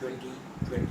2020,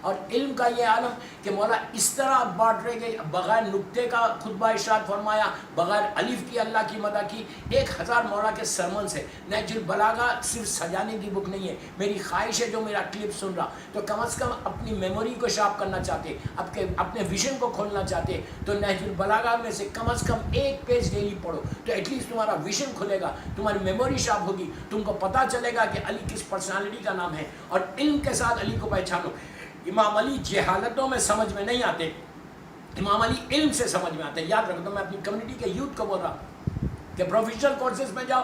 اور علم کا یہ عالم کہ مولا اس طرح بانٹ رہے کہ بغیر نقطے کا خطبہ ارشاد فرمایا، بغیر الف کی اللہ کی مدح کی، 1000 مولا کے سرمنس ہے۔ نہج البلاغہ صرف سجانے کی بک نہیں ہے، میری خواہش ہے جو میرا کلپ سن رہا تو کم از کم اپنی میموری کو شارپ کرنا چاہتے، اپنے ویژن کو کھولنا چاہتے تو نہج البلاغہ میں سے کم از کم 1 پیج ڈیلی پڑھو تو ایٹ لیسٹ تمہارا ویژن کھلے گا، تمہاری میموری شارپ ہوگی، تم کو پتہ چلے گا کہ علی کس پرسنالٹی کا نام ہے، اور علم کے ساتھ علی کو پہچانو۔ امام علی جہالتوں میں سمجھ میں نہیں آتے، امام علی علم سے سمجھ میں آتے ہیں۔ یاد رکھو، میں اپنی کمیونٹی کے یوتھ کو بول رہا کہ پروفیشنل کورسز میں جاؤ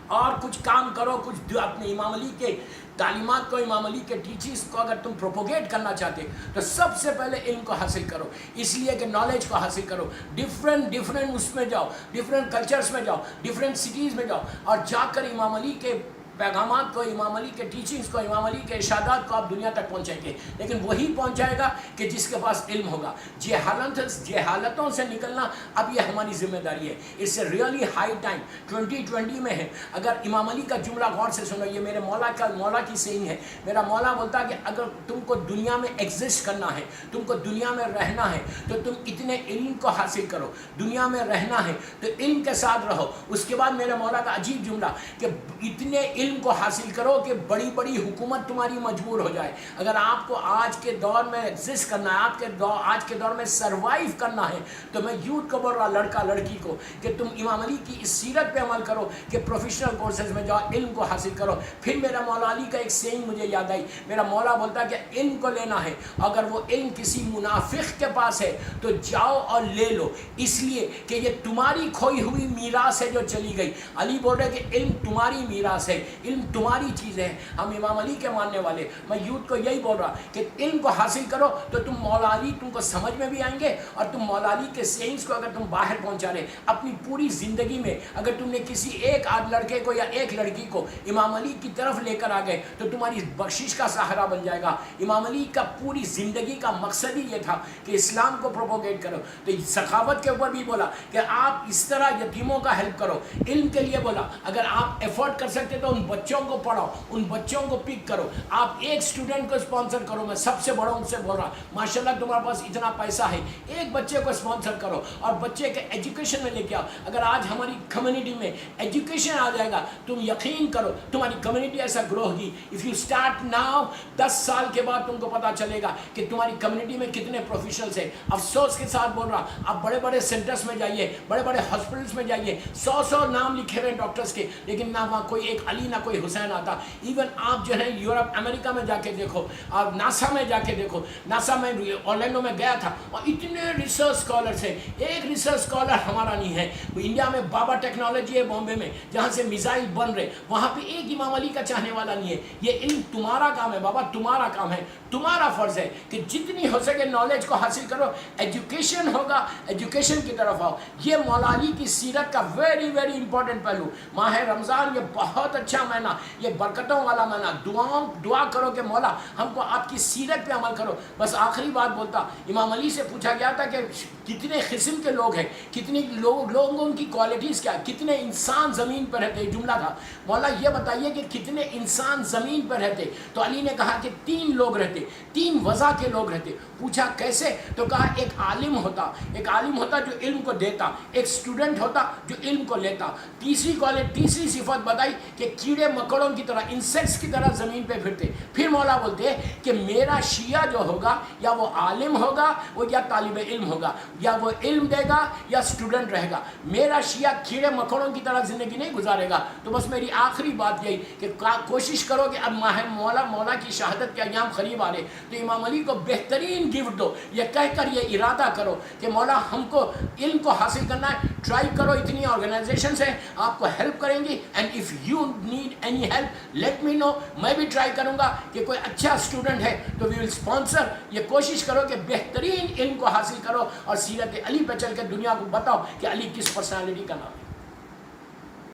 اور کچھ کام کرو، کچھ اپنے امام علی کے تعلیمات کو، امام علی کے ٹیچنگز کو اگر تم پروپوگیٹ کرنا چاہتے تو سب سے پہلے علم کو حاصل کرو، اس لیے کہ نالج کو حاصل کرو، ڈفرینٹ اس میں جاؤ، ڈفرینٹ کلچرز میں جاؤ، ڈفرینٹ سٹیز میں جاؤ، اور جا کر امام علی کے پیغامات کو، امام علی کے ٹیچنگز کو، امام علی کے ارشادات کو آپ دنیا تک پہنچائیں گے، لیکن وہی پہنچائے گا کہ جس کے پاس علم ہوگا۔ جہالتوں سے نکلنا اب یہ ہماری ذمہ داری ہے۔ اس سے ریئلی ہائی ٹائم 2020 میں ہے۔ اگر امام علی کا جملہ غور سے سنو، یہ میرے مولا کی سینگ ہے۔ میرا مولا بولتا ہے کہ اگر تم کو دنیا میں ایگزسٹ کرنا ہے، تم کو دنیا میں رہنا ہے تو تم اتنے علم کو حاصل کرو، دنیا میں رہنا ہے تو علم کے ساتھ رہو۔ اس کے بعد میرے مولا کا عجیب جملہ کہ اتنے علم کو حاصل کرو کہ بڑی بڑی حکومت تمہاری مجبور ہو جائے۔ اگر آپ کو آج کے دور میں ایگزسٹ کرنا ہے، آج کے دور میں سروائیو کرنا ہے، تو میں یوتھ کو بول رہا، لڑکا لڑکی کو، کہ تم امام علی کی اس سیرت پہ عمل کرو کہ پروفیشنل کورسز میں جاؤ، علم کو حاصل کرو۔ پھر میرا مولا علی کا ایک سینگ مجھے یاد آئی، میرا مولا بولتا ہے کہ علم کو لینا ہے، اگر وہ علم کسی منافق کے پاس ہے تو جاؤ اور لے لو، اس لیے کہ یہ تمہاری کھوئی ہوئی میراث ہے جو چلی گئی۔ علی بول رہے کہ علم تمہاری میراث ہے، علم تمہاری چیز ہے۔ ہم امام علی کے ماننے والے، میں یوتھ کو یہی بول رہا کہ علم کو حاصل کرو تو تم مولا علی تم کو سمجھ میں بھی آئیں گے، اور تم مولا علی کے سینگز کو اگر تم باہر پہنچا رہے اپنی پوری زندگی میں، اگر تم نے کسی ایک آدھ لڑکے کو یا ایک لڑکی کو امام علی کی طرف لے کر آ گئے تو تمہاری بخشش کا سہارا بن جائے گا۔ امام علی کا پوری زندگی کا مقصد ہی یہ تھا کہ اسلام کو پروپوگیٹ کرو۔ تو سخاوت کے اوپر بھی بولا کہ آپ اس طرح یتیموں کا ہیلپ کرو۔ علم کے لیے بولا اگر آپ ایفورٹ کر سکتے تو ان بچوں کو پڑھاؤ، ان بچوں کو پک کرو، آپ ایک اسٹوڈنٹ کو اسپانسر کرو۔ میں سب سے بڑا ان سے بول رہا، ماشاءاللہ تمہارے پاس اتنا پیسہ ہے، ایک بچے کو اسپانسر کرو اور بچے کے ایجوکیشن میں لے کے آؤ۔ اگر آج ہماری کمیونٹی میں ایجوکیشن آ جائے گا، تم یقین کرو تمہاری کمیونٹی ایسا گرو ہوگی۔ اف یو اسٹارٹ ناؤ، 10 سال کے بعد تم کو پتا چلے گا کہ تمہاری کمیونٹی میں کتنے پروفیشنلز ہیں۔ افسوس کے ساتھ بول رہا، آپ بڑے بڑے سینٹرز میں جائیے، بڑے بڑے ہاسپٹلس میں جائیے، 100 نام لکھے ہوئے ڈاکٹرز کے، لیکن نہ وہاں کوئی ایک علی نہ کوئی حسین آتا۔ ایون آپ جو ہے یورپ امریکہ میں جا کے دیکھو، آپ ناسا میں جا کے دیکھو، ناسا میں اورلینڈو میں گیا تھا اور اتنے ریسرچ اسکالرس ہیں، ایک ریسرچ اسکالر ہمارا نہیں ہے۔ انڈیا میں بابا ٹیکنالوجی ہے بامبے میں، جہاں سے میزائل بن رہے، وہاں پہ ایک امام علی کا چاہنے والا نہیں ہے۔ یہ علم تمہارا کام ہے بابا، تمہارا کام ہے، تمہارا فرض ہے کہ جتنی ہو سکے نالج کو حاصل کرو۔ ایجوکیشن ہوگا، ایجوکیشن کی طرف آؤ۔ یہ مولا علی کی سیرت کا ویری ویری امپورٹنٹ پہلو۔ ماہ رمضان یہ بہت اچھا مہینہ، یہ برکتوں والا مہینہ، دعا کرو کہ مولا ہم کو آپ کی سیرت پہ عمل کرو۔ بس آخری بات بولتا، امام علی سے پوچھا گیا تھا کہ کتنے قسم کے لوگ ہیں، کتنے لوگوں کی کوالٹیز کیا، کتنے انسان زمین پر رہتے، جملہ تھا مولا یہ بتائیے کہ کتنے انسان زمین پر رہتے، تو علی نے کہا کہ 3 لوگ رہتے، 3 وضع کے لوگ رہتے۔ پوچھا کیسے، تو کہا ایک عالم ہوتا جو علم کو دیتا، ایک اسٹوڈنٹ ہوتا جو علم کو لیتا۔ تیسری صفت بتائی کہ کیڑے مکڑوں کی طرح، انسیکٹس کی طرح زمین پہ پھرتے۔ پھر مولا بولتے کہ میرا شیعہ جو ہوگا یا وہ عالم ہوگا، وہ یا طالب علم ہوگا، یا وہ علم دے گا یا اسٹوڈنٹ رہے گا۔ میرا شیعہ کیڑے مکڑوں کی طرح زندگی نہیں گزارے گا۔ تو بس میری آخری بات یہی کہ کوشش کرو کہ اب ماہ مولا کی شہادت کے ایام قریب آ رہے تو امام علی کو بہترین گفٹ دو، یہ کہہ کر یہ ارادہ کرو کہ مولا ہم کو علم کو حاصل کرنا ہے۔ ٹرائی کرو، اتنی آرگنائزیشنز ہیں آپ کو ہیلپ کریں گی، and if you need any help let me know, میں بھی ٹرائی کروں گا کہ کوئی اچھا اسٹوڈنٹ ہے تو وی ول اسپانسر۔ یہ کوشش کرو کہ بہترین علم کو حاصل کرو اور سیرت علی پہ چل کے دنیا کو بتاؤ کہ علی کس پرسنالٹی کا نام ہے۔